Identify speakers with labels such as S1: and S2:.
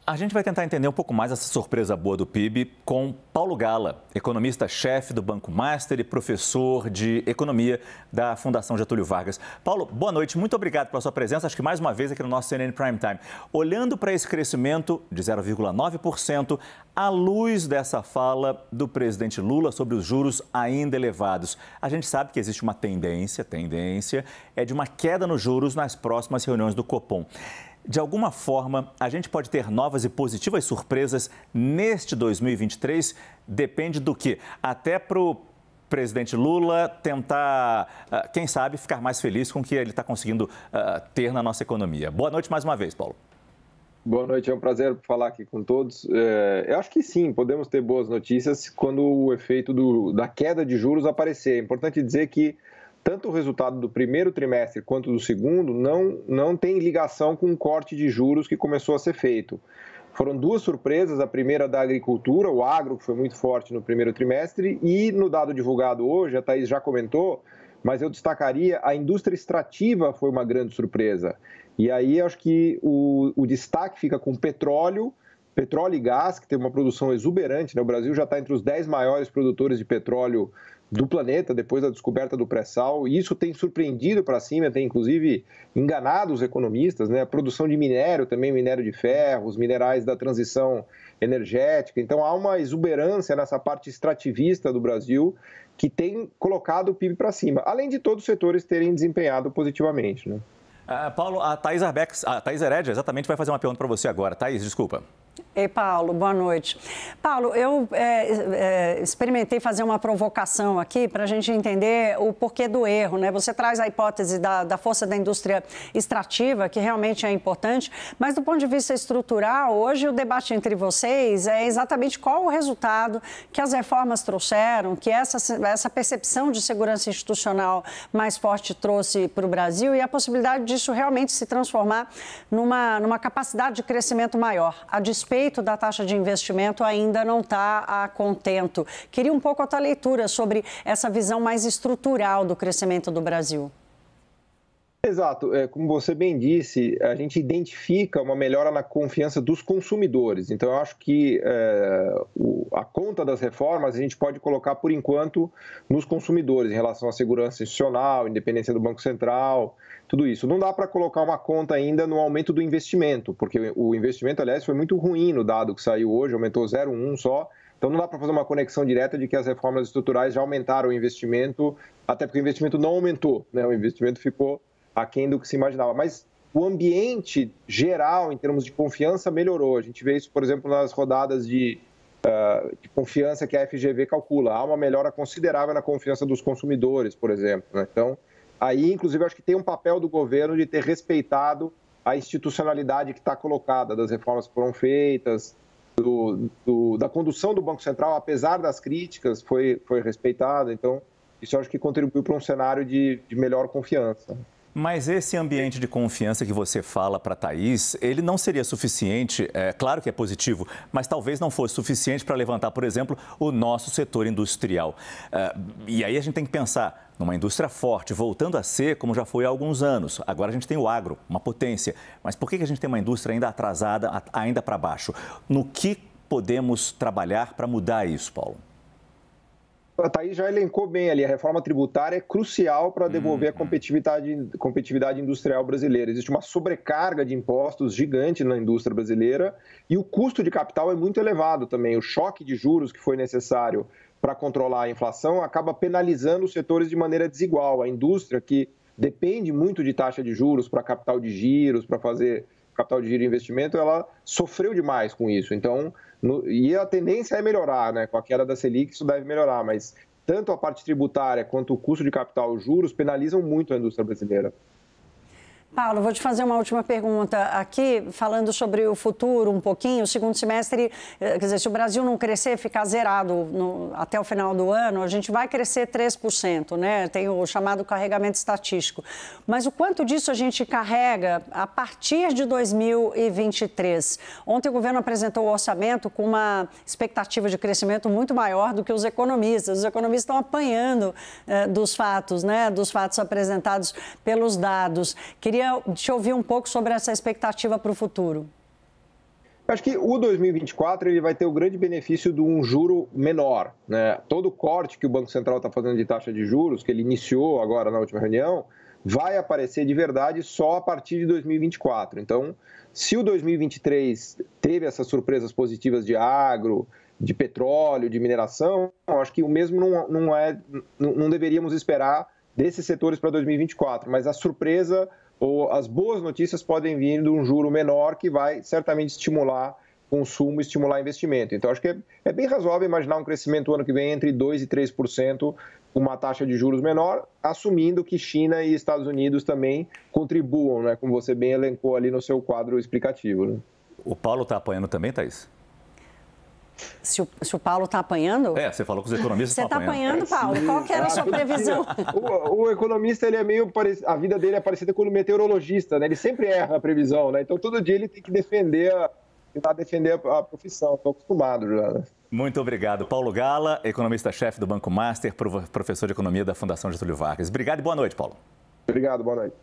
S1: A gente vai tentar entender um pouco mais essa surpresa boa do PIB com Paulo Gala, economista-chefe do Banco Master e professor de economia da Fundação Getúlio Vargas. Paulo, boa noite, muito obrigado pela sua presença, acho que mais uma vez aqui no nosso CNN Prime Time. Olhando para esse crescimento de 0,9%, à luz dessa fala do presidente Lula sobre os juros ainda elevados, a gente sabe que existe uma tendência é de uma queda nos juros nas próximas reuniões do Copom. De alguma forma, a gente pode ter novas e positivas surpresas neste 2023? Depende do quê? Até para o presidente Lula tentar, quem sabe, ficar mais feliz com o que ele está conseguindo ter na nossa economia. Boa noite mais uma vez, Paulo.
S2: Boa noite, é um prazer falar aqui com todos. Eu acho que sim, podemos ter boas notícias quando o efeito da queda de juros aparecer. É importante dizer que tanto o resultado do primeiro trimestre quanto do segundo não tem ligação com o corte de juros que começou a ser feito. Foram duas surpresas, a primeira da agricultura, o agro, que foi muito forte no primeiro trimestre, e no dado divulgado hoje, a Thaís já comentou, mas eu destacaria, a indústria extrativa foi uma grande surpresa. E aí acho que o destaque fica com petróleo e gás, que tem uma produção exuberante, né? O Brasil já está entre os 10 maiores produtores de petróleo do planeta, depois da descoberta do pré-sal, e isso tem surpreendido para cima, tem inclusive enganado os economistas, né? A produção de minério também, minério de ferro, os minerais da transição energética, então há uma exuberância nessa parte extrativista do Brasil que tem colocado o PIB para cima, além de todos os setores terem desempenhado positivamente, né?
S1: Paulo, a Thaís Heredia exatamente vai fazer uma pergunta para você agora. Thaís, desculpa.
S3: Ei, Paulo, boa noite. Paulo, eu experimentei fazer uma provocação aqui para a gente entender o porquê do erro, né? Você traz a hipótese da força da indústria extrativa, que realmente é importante, mas do ponto de vista estrutural, hoje o debate entre vocês é exatamente qual o resultado que as reformas trouxeram, que essa percepção de segurança institucional mais forte trouxe para o Brasil e a possibilidade disso realmente se transformar numa capacidade de crescimento maior. A despeito da taxa de investimento ainda não está a contento. Queria um pouco a tua leitura sobre essa visão mais estrutural do crescimento do Brasil.
S2: Exato. Como você bem disse, a gente identifica uma melhora na confiança dos consumidores. Então, eu acho que a conta das reformas a gente pode colocar, por enquanto, nos consumidores, em relação à segurança institucional, independência do Banco Central, tudo isso. Não dá para colocar uma conta ainda no aumento do investimento, porque o investimento, aliás, foi muito ruim no dado que saiu hoje, aumentou 0,1 só. Então, não dá para fazer uma conexão direta de que as reformas estruturais já aumentaram o investimento, até porque o investimento não aumentou, né? O investimento ficou aquém do que se imaginava. Mas o ambiente geral, em termos de confiança, melhorou. A gente vê isso, por exemplo, nas rodadas de confiança que a FGV calcula. Há uma melhora considerável na confiança dos consumidores, por exemplo, né? Então, aí, inclusive, acho que tem um papel do governo de ter respeitado a institucionalidade que está colocada, das reformas que foram feitas, da condução do Banco Central, apesar das críticas, foi respeitada. Então, isso eu acho que contribuiu para um cenário de melhor confiança.
S1: Mas esse ambiente de confiança que você fala para a Thaís, ele não seria suficiente, claro que é positivo, mas talvez não fosse suficiente para levantar, por exemplo, o nosso setor industrial. E aí a gente tem que pensar numa indústria forte, voltando a ser como já foi há alguns anos. Agora a gente tem o agro, uma potência. Mas por que a gente tem uma indústria ainda atrasada, ainda para baixo? No que podemos trabalhar para mudar isso, Paulo?
S2: A Thaís já elencou bem ali, a reforma tributária é crucial para devolver a competitividade industrial brasileira. Existe uma sobrecarga de impostos gigante na indústria brasileira e o custo de capital é muito elevado também. O choque de juros que foi necessário para controlar a inflação acaba penalizando os setores de maneira desigual. A indústria, que depende muito de taxa de juros para capital de giros, para fazer capital de giro e investimento, ela sofreu demais com isso. Então, e a tendência é melhorar, né? Com a queda da Selic, isso deve melhorar, mas tanto a parte tributária quanto o custo de capital, os juros, penalizam muito a indústria brasileira.
S3: Paulo, vou te fazer uma última pergunta aqui, falando sobre o futuro um pouquinho. O segundo semestre, quer dizer, se o Brasil não crescer, ficar zerado até o final do ano, a gente vai crescer 3%, né? Tem o chamado carregamento estatístico. Mas o quanto disso a gente carrega a partir de 2023? Ontem o governo apresentou o orçamento com uma expectativa de crescimento muito maior do que os economistas. Os economistas estão apanhando dos fatos, né? Dos fatos apresentados pelos dados. Queria te ouvir um pouco sobre essa expectativa para o futuro.
S2: Acho que o 2024 ele vai ter o grande benefício de um juro menor, né? Todo o corte que o Banco Central está fazendo de taxa de juros, que ele iniciou agora na última reunião, vai aparecer de verdade só a partir de 2024. Então, se o 2023 teve essas surpresas positivas de agro, de petróleo, de mineração, acho que o mesmo não deveríamos esperar desses setores para 2024, mas a surpresa ou as boas notícias podem vir de um juro menor que vai certamente estimular consumo, estimular investimento. Então, acho que é bem razoável imaginar um crescimento ano que vem entre 2% e 3%, uma taxa de juros menor, assumindo que China e Estados Unidos também contribuam, né, como você bem elencou ali no seu quadro explicativo. Né?
S1: O Paulo está apanhando também, Thaís?
S3: Se o Paulo está apanhando?
S1: Você falou que os economistas estão apanhando.
S3: Você está apanhando, Paulo? Qual que era a sua previsão?
S2: O economista, ele é meio a vida dele é parecida com o meteorologista, né? Ele sempre erra a previsão, né? Então, todo dia ele tem que tentar defender a profissão. Estou acostumado já. Né?
S1: Muito obrigado. Paulo Gala, economista-chefe do Banco Master, professor de economia da Fundação Getúlio Vargas. Obrigado e boa noite, Paulo.
S2: Obrigado, boa noite.